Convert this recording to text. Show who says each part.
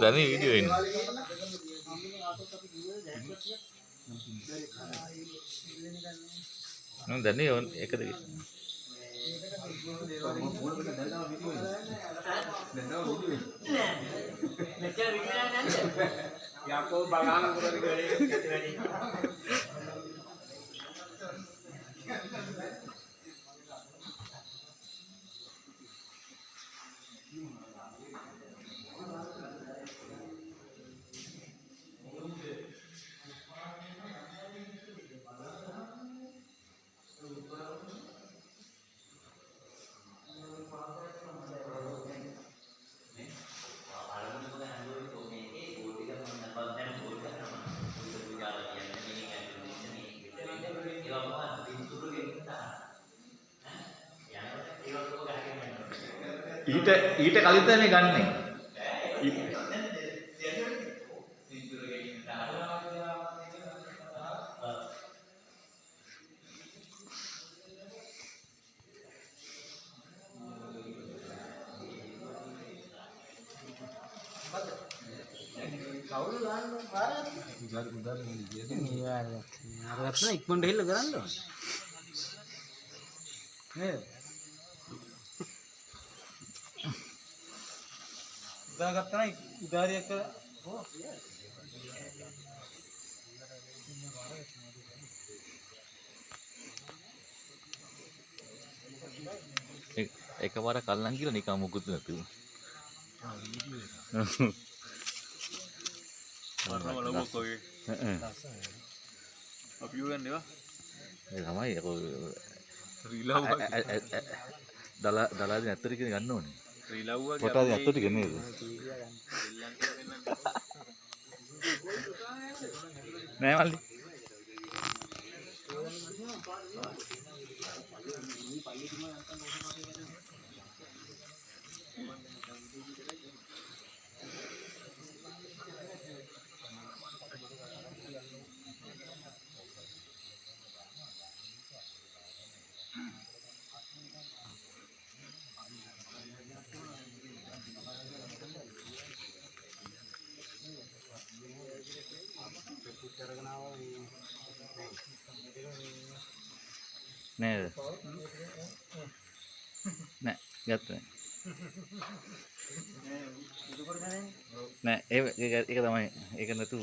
Speaker 1: දැනේ වීඩියෝ එන්නේ. දැනේ එකද
Speaker 2: යකෝ බලන්න කරන්නේ වැඩි.
Speaker 1: ඊට කලින් තමයි ගන්නෙ.
Speaker 2: කවුරු දාන්න පාරක්? උදාර අර ඉක්මනට හෙල්ල කරන්න ඕනේ. නේද? උදාගත්තා නම් උදාරියක් කර
Speaker 1: එකපාර කල්ලන් කියලා නිකන් මොකුත් නැතුව.
Speaker 3: වලවෝ කොයි අපි යන්නේ වා
Speaker 1: ඒ තමයි
Speaker 3: රීලව්
Speaker 1: දලාදී ඇත්තට කියන ගන්න ඕනේ.
Speaker 3: රීලව් වගේ
Speaker 1: පොටාදී ඇත්තට කියන නේද? නෑ මල්ලි. නේද? නෑ ගත්තා නෑ ඒක තමයි ඒක නැතු